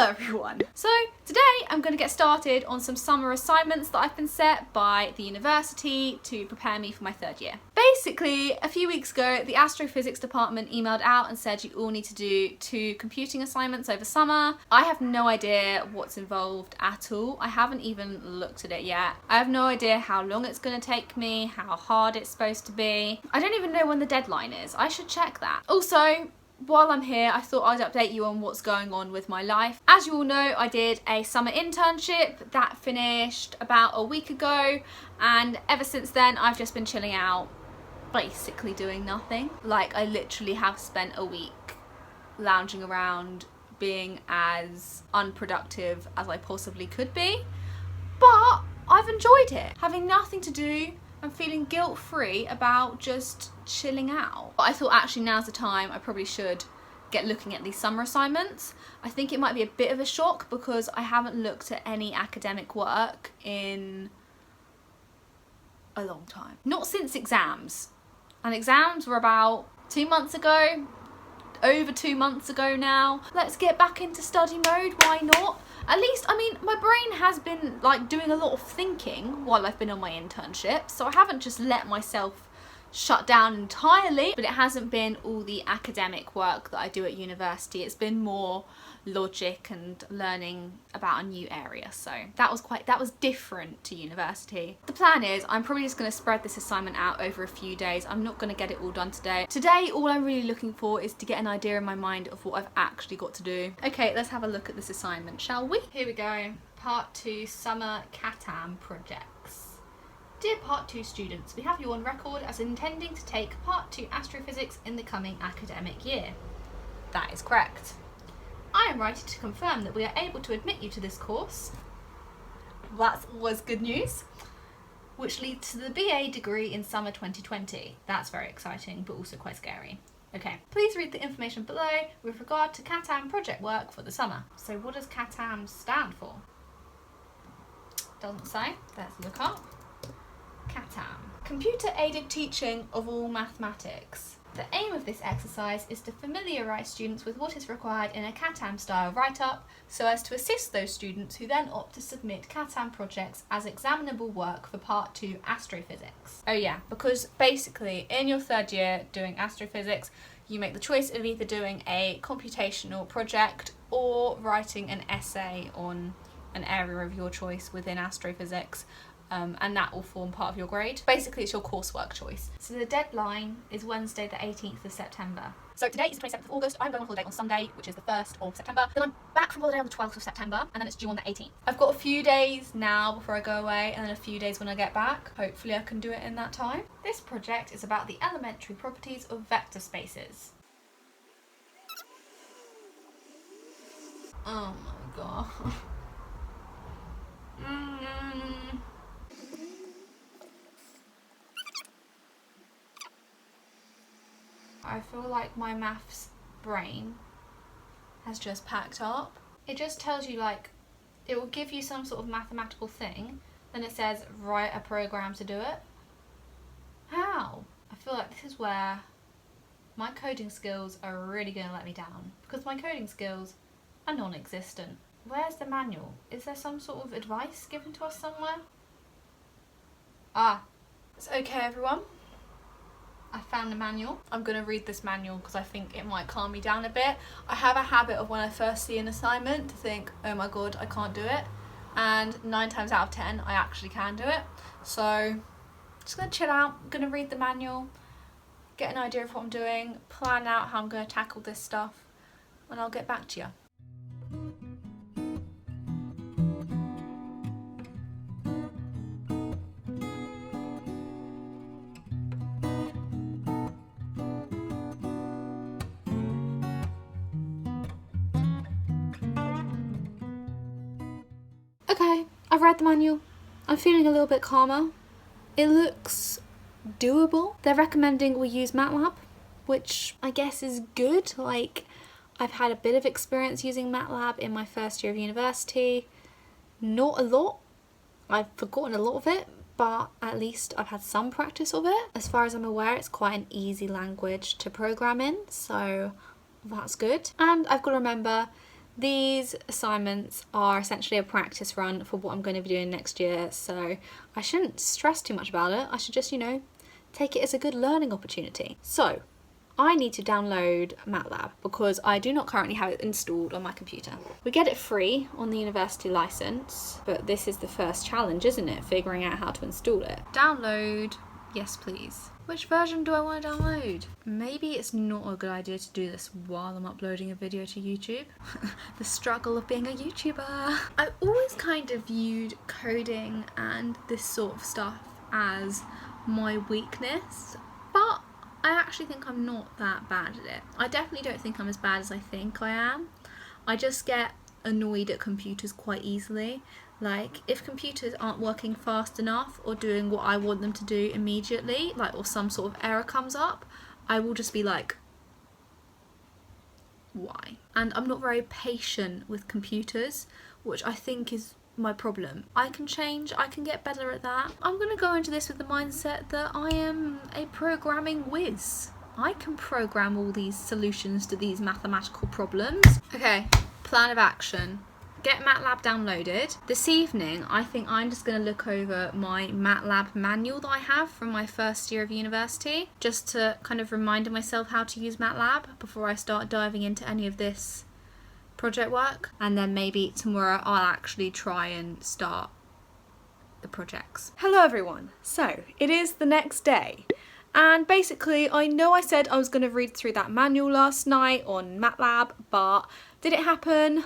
Hello everyone! So today I'm going to get started on some summer assignments that I've been set by the university to prepare me for my third year. Basically, a few weeks ago the astrophysics department emailed out and said you all need to do 2 computing assignments over summer. I have no idea what's involved at all. I haven't even looked at it yet. I have no idea how long it's going to take me, how hard it's supposed to be. I don't even know when the deadline is. I should check that. Also, while I'm here, I thought I'd update you on what's going on with my life. As you all know, I did a summer internship that finished about a week ago, and ever since then I've just been chilling out, basically doing nothing. Like, I literally have spent a week lounging around, being as unproductive as I possibly could be, but I've enjoyed it. Having nothing to do and feeling guilt-free about just chilling out. But I thought actually now's the time I probably should get looking at these summer assignments. I think it might be a bit of a shock because I haven't looked at any academic work in a long time. Not since exams. And exams were about 2 months ago. Over 2 months ago now. Let's get back into study mode, why not? At least, I mean, my brain has been like doing a lot of thinking while I've been on my internship, so I haven't just let myself shut down entirely, but it hasn't been all the academic work that I do at university. It's been more logic and learning about a new area, so that was different to university. The plan is I'm probably just going to spread this assignment out over a few days. I'm not going to get it all done today. Today all I'm really looking for is to get an idea in my mind of what I've actually got to do. Okay, let's have a look at this assignment, shall we? Here we go. Part 2 Summer CATAM Projects. Dear Part 2 students, we have you on record as intending to take Part 2 Astrophysics in the coming academic year. That is correct. I am writing to confirm that we are able to admit you to this course. That was good news. Which leads to the BA degree in summer 2020. That's very exciting, but also quite scary. Okay, please read the information below with regard to CATAM project work for the summer. So what does CATAM stand for? Doesn't say. Let's look up. CATAM. Computer-aided teaching of all mathematics. The aim of this exercise is to familiarise students with what is required in a CATAM-style write-up so as to assist those students who then opt to submit CATAM projects as examinable work for Part 2 Astrophysics. Oh yeah, because basically in your third year doing astrophysics, you make the choice of either doing a computational project or writing an essay on an area of your choice within astrophysics. And that will form part of your grade. Basically, it's your coursework choice. So the deadline is Wednesday the 18th of September. So today is the 27th of August. I'm going on holiday on Sunday, which is the 1st of September. Then I'm back from holiday on the 12th of September, and then it's due on the 18th. I've got a few days now before I go away, and then a few days when I get back. Hopefully I can do it in that time. This project is about the elementary properties of vector spaces. Oh my god. I feel like my maths brain has just packed up. It just tells you, like, it will give you some sort of mathematical thing, then it says write a program to do it. How? I feel like this is where my coding skills are really going to let me down, because my coding skills are non-existent. Where's the manual? Is there some sort of advice given to us somewhere? Ah, it's okay everyone. I found the manual. I'm going to read this manual because I think it might calm me down a bit. I have a habit of when I first see an assignment to think, oh my god, I can't do it. And 9 times out of 10, I actually can do it. So, just going to chill out, I'm going to read the manual, get an idea of what I'm doing, plan out how I'm going to tackle this stuff, and I'll get back to you. Okay, I've read the manual. I'm feeling a little bit calmer. It looks doable. They're recommending we use MATLAB, which I guess is good. Like, I've had a bit of experience using MATLAB in my first year of university. Not a lot. I've forgotten a lot of it, but at least I've had some practice of it. As far as I'm aware, it's quite an easy language to program in, so that's good. And I've got to remember These assignments are essentially a practice run for what I'm going to be doing next year, so I shouldn't stress too much about it. I should just, you know, take it as a good learning opportunity. So I need to download MATLAB because I do not currently have it installed on my computer. We get it free on the university license, but this is the first challenge, isn't it? Figuring out how to install it. Download, yes please. Which version do I want to download? Maybe it's not a good idea to do this while I'm uploading a video to YouTube. The struggle of being a YouTuber. I always kind of viewed coding and this sort of stuff as my weakness, but I actually think I'm not that bad at it. I definitely don't think I'm as bad as I think I am. I just get annoyed at computers quite easily. Like, if computers aren't working fast enough or doing what I want them to do immediately, like, or some sort of error comes up, I will just be like, why? And I'm not very patient with computers, which I think is my problem. I can change, I can get better at that. I'm gonna go into this with the mindset that I am a programming whiz. I can program all these solutions to these mathematical problems. Okay, plan of action. Get MATLAB downloaded. This evening, I think I'm just going to look over my MATLAB manual that I have from my first year of university, just to kind of remind myself how to use MATLAB before I start diving into any of this project work. And then maybe tomorrow I'll actually try and start the projects. Hello everyone. So, it is the next day. And basically, I know I said I was going to read through that manual last night on MATLAB, but did it happen?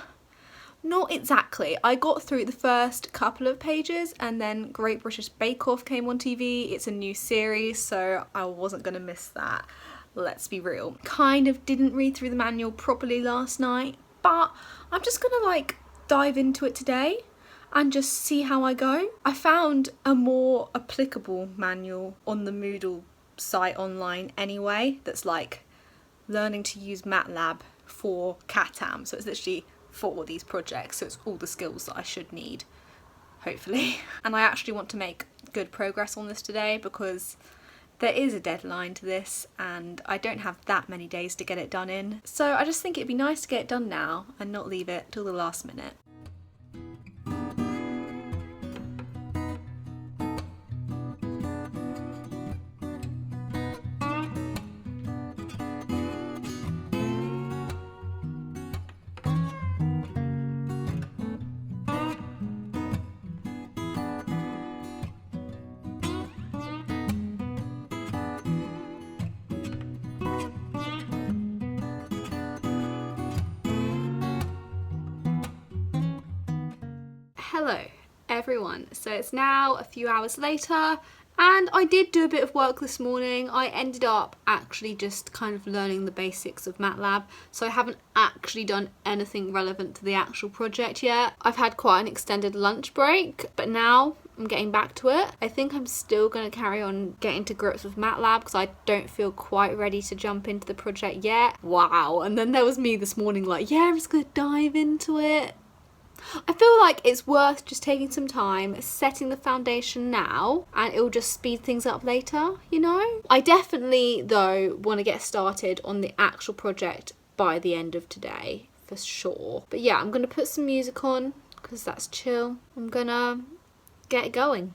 Not exactly. I got through the first couple of pages and then Great British Bake Off came on TV. It's a new series, so I wasn't going to miss that. Let's be real. Kind of didn't read through the manual properly last night, but I'm just going to like dive into it today and just see how I go. I found a more applicable manual on the Moodle site online anyway that's like learning to use MATLAB for CATAM. So it's literally for all these projects, so it's all the skills that I should need, hopefully. And I actually want to make good progress on this today because there is a deadline to this and I don't have that many days to get it done in. So I just think it'd be nice to get it done now and not leave it till the last minute. Hello everyone, so it's now a few hours later and I did do a bit of work this morning. I ended up actually just kind of learning the basics of MATLAB, so I haven't actually done anything relevant to the actual project yet. I've had quite an extended lunch break, but now I'm getting back to it. I think I'm still going to carry on getting to grips with MATLAB because I don't feel quite ready to jump into the project yet. Wow, and then there was me this morning like, yeah, I'm just going to dive into it. I feel like it's worth just taking some time, setting the foundation now, and it'll just speed things up later, you know? I definitely, though, want to get started on the actual project by the end of today, for sure. But yeah, I'm going to put some music on, because that's chill. I'm going to get it going.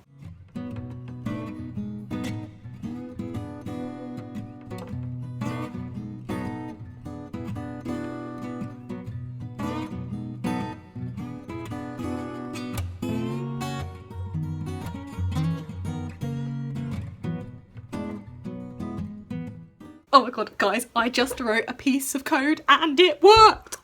Oh my god, guys, I just wrote a piece of code and it worked!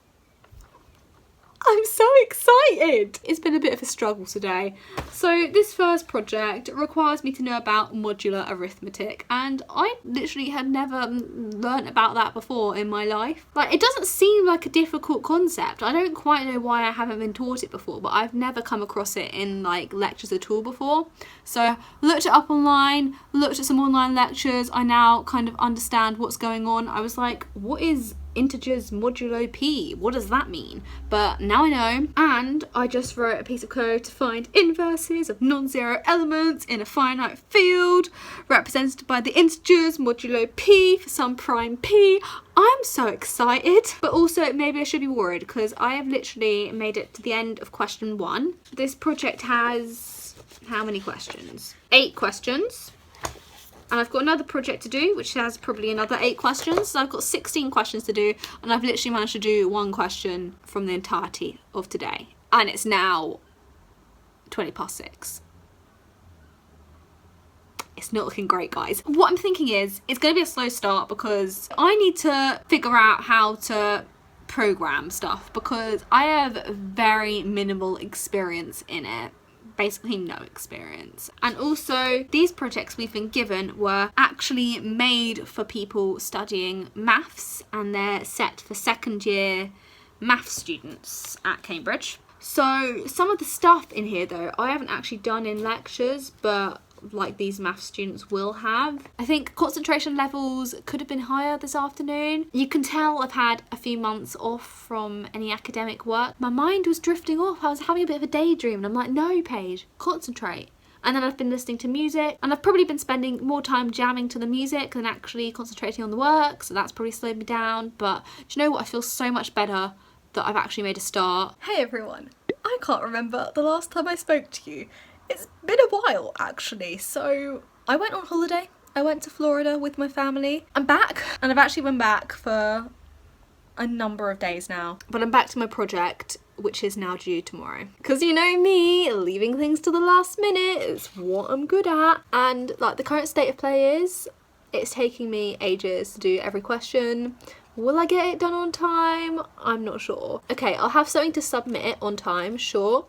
I'm so excited! It's been a bit of a struggle today. So this first project requires me to know about modular arithmetic, and I literally had never learnt about that before in my life. Like, it doesn't seem like a difficult concept. I don't quite know why I haven't been taught it before, but I've never come across it in like lectures at all before. So looked it up online, looked at some online lectures. I now kind of understand what's going on. I was like, what is integers modulo p. What does that mean? But now I know. And I just wrote a piece of code to find inverses of non-zero elements in a finite field represented by the integers modulo p for some prime p. I'm so excited, but also maybe I should be worried because I have literally made it to the end of question 1. This project has how many questions? 8 questions. And I've got another project to do, which has probably another 8 questions. So I've got 16 questions to do, and I've literally managed to do 1 question from the entirety of today. And it's now 6:20. It's not looking great, guys. What I'm thinking is, it's gonna be a slow start because I need to figure out how to program stuff because I have very minimal experience in it. Basically no experience. And also these projects we've been given were actually made for people studying maths, and they're set for 2nd year maths students at Cambridge. So some of the stuff in here though I haven't actually done in lectures, but like these math students will have. I think concentration levels could have been higher this afternoon. You can tell I've had a few months off from any academic work. My mind was drifting off. I was having a bit of a daydream and I'm like, no, Paige, concentrate. And then I've been listening to music, and I've probably been spending more time jamming to the music than actually concentrating on the work, so that's probably slowed me down. But do you know what? I feel so much better that I've actually made a start. Hey everyone, I can't remember the last time I spoke to you. It's been a while actually, so I went on holiday. I went to Florida with my family. I'm back, and I've actually been back for a number of days now. But I'm back to my project, which is now due tomorrow. Because you know me, leaving things to the last minute is what I'm good at. And like the current state of play is, it's taking me ages to do every question. Will I get it done on time? I'm not sure. Okay, I'll have something to submit on time, sure.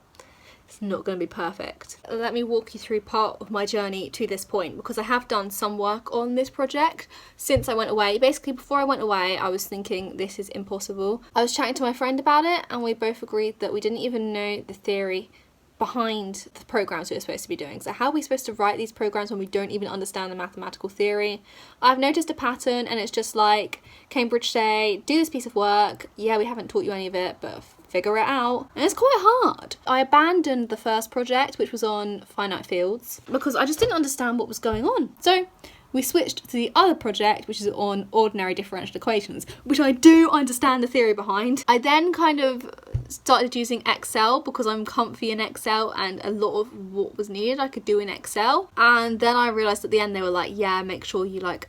It's not going to be perfect. Let me walk you through part of my journey to this point, because I have done some work on this project since I went away. Basically, before I went away, I was thinking this is impossible. I was chatting to my friend about it, and we both agreed that we didn't even know the theory behind the programs we were supposed to be doing. So how are we supposed to write these programs when we don't even understand the mathematical theory? I've noticed a pattern, and it's just like Cambridge say, do this piece of work. Yeah, we haven't taught you any of it, but figure it out. And it's quite hard. I abandoned the first project, which was on finite fields, because I just didn't understand what was going on. So we switched to the other project, which is on ordinary differential equations, which I do understand the theory behind. I then kind of started using Excel because I'm comfy in Excel, and a lot of what was needed I could do in Excel. And then I realised at the end they were like, yeah, make sure you like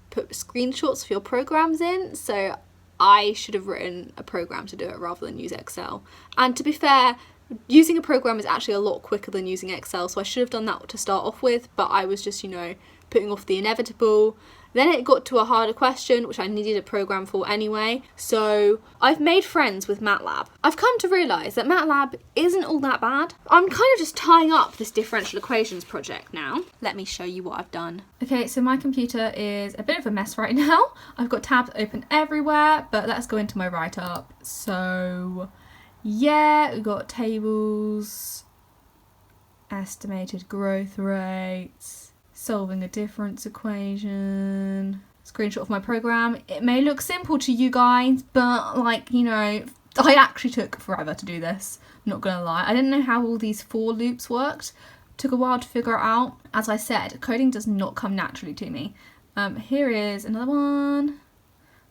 put screenshots of your programs in. So I should have written a program to do it rather than use Excel. And to be fair, using a program is actually a lot quicker than using Excel, so I should have done that to start off with, but I was just, you know, putting off the inevitable. Then it got to a harder question, which I needed a program for anyway. So I've made friends with MATLAB. I've come to realise that MATLAB isn't all that bad. I'm kind of just tying up this differential equations project now. Let me show you what I've done. Okay, so my computer is a bit of a mess right now. I've got tabs open everywhere, but let's go into my write-up. So yeah, we've got tables, estimated growth rates, solving a difference equation, screenshot of my program. It may look simple to you guys, but like, you know, I actually took forever to do this, not gonna lie. I didn't know how all these for loops worked. Took a while to figure it out. As I said, coding does not come naturally to me. Here is another one.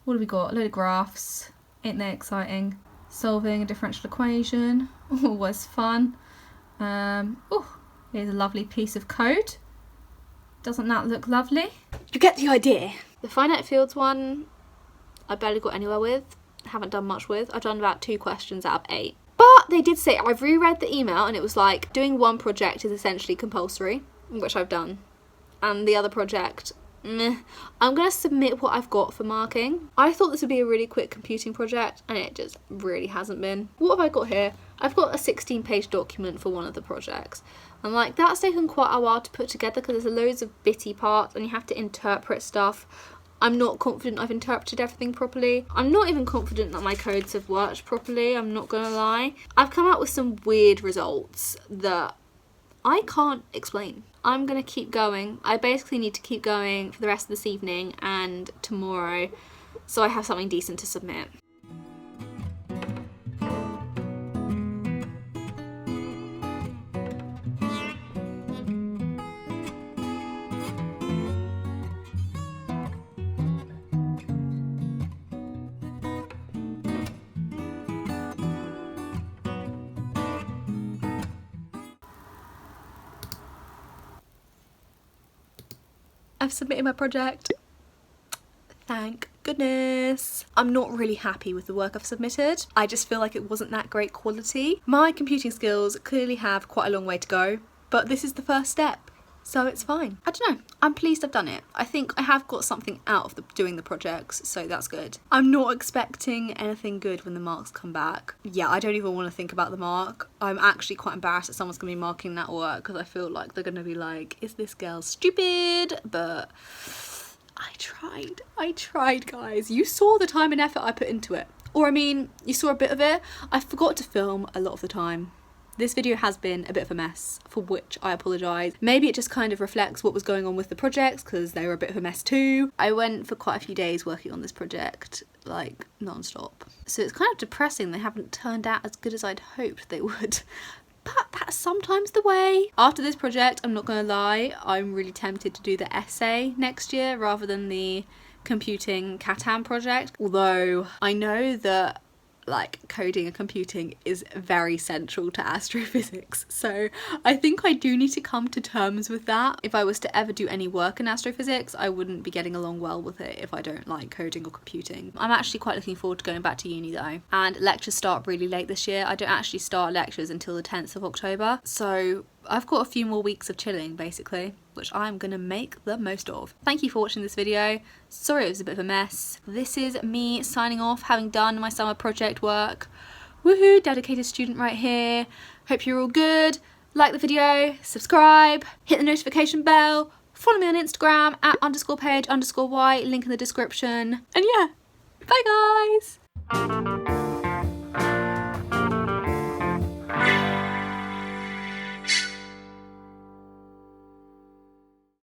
What have we got? A load of graphs. Ain't they exciting? Solving a differential equation. Always fun. Oh, here's a lovely piece of code. Doesn't that look lovely? You get the idea. The finite fields one, I barely got anywhere with. Haven't done much with. I've done about 2 questions out of 8. But they did say, I've reread the email, and it was like, doing one project is essentially compulsory, which I've done. And the other project, meh. I'm going to submit what I've got for marking. I thought this would be a really quick computing project, and it just really hasn't been. What have I got here? I've got a 16-page document for one of the projects. And like, that's taken quite a while to put together because there's loads of bitty parts and you have to interpret stuff. I'm not confident I've interpreted everything properly. I'm not even confident that my codes have worked properly, I'm not gonna lie. I've come out with some weird results that I can't explain. I'm gonna keep going. I basically need to keep going for the rest of this evening and tomorrow so I have something decent to submit. I've submitted my project. Thank goodness. I'm not really happy with the work I've submitted. I just feel like it wasn't that great quality. My computing skills clearly have quite a long way to go, but this is the first step, so it's fine. I don't know, I'm pleased I've done it. I think I have got something out of doing the projects, so that's good. I'm not expecting anything good when the marks come back. Yeah, I don't even want to think about the mark. I'm actually quite embarrassed that someone's going to be marking that work because I feel like they're going to be like, is this girl stupid? But I tried guys. You saw the time and effort I put into it. Or I mean, you saw a bit of it. I forgot to film a lot of the time. This video has been a bit of a mess, for which I apologise. Maybe it just kind of reflects what was going on with the projects because they were a bit of a mess too. I went for quite a few days working on this project, like non-stop. So it's kind of depressing they haven't turned out as good as I'd hoped they would. But that's sometimes the way. After this project, I'm not gonna lie, I'm really tempted to do the essay next year rather than the computing Catan project. Although I know that like coding and computing is very central to astrophysics, so I think I do need to come to terms with that. If I was to ever do any work in astrophysics, I wouldn't be getting along well with it if I don't like coding or computing. I'm actually quite looking forward to going back to uni though, and lectures start really late this year. I don't actually start lectures until the 10th of October, so I've got a few more weeks of chilling basically, which I'm gonna make the most of. Thank you for watching this video. Sorry it was a bit of a mess. This is me signing off, having done my summer project work. Woohoo, dedicated student right here. Hope you're all good. Like the video, subscribe, hit the notification bell, follow me on Instagram at _Paige_Y, link in the description. And yeah, bye guys.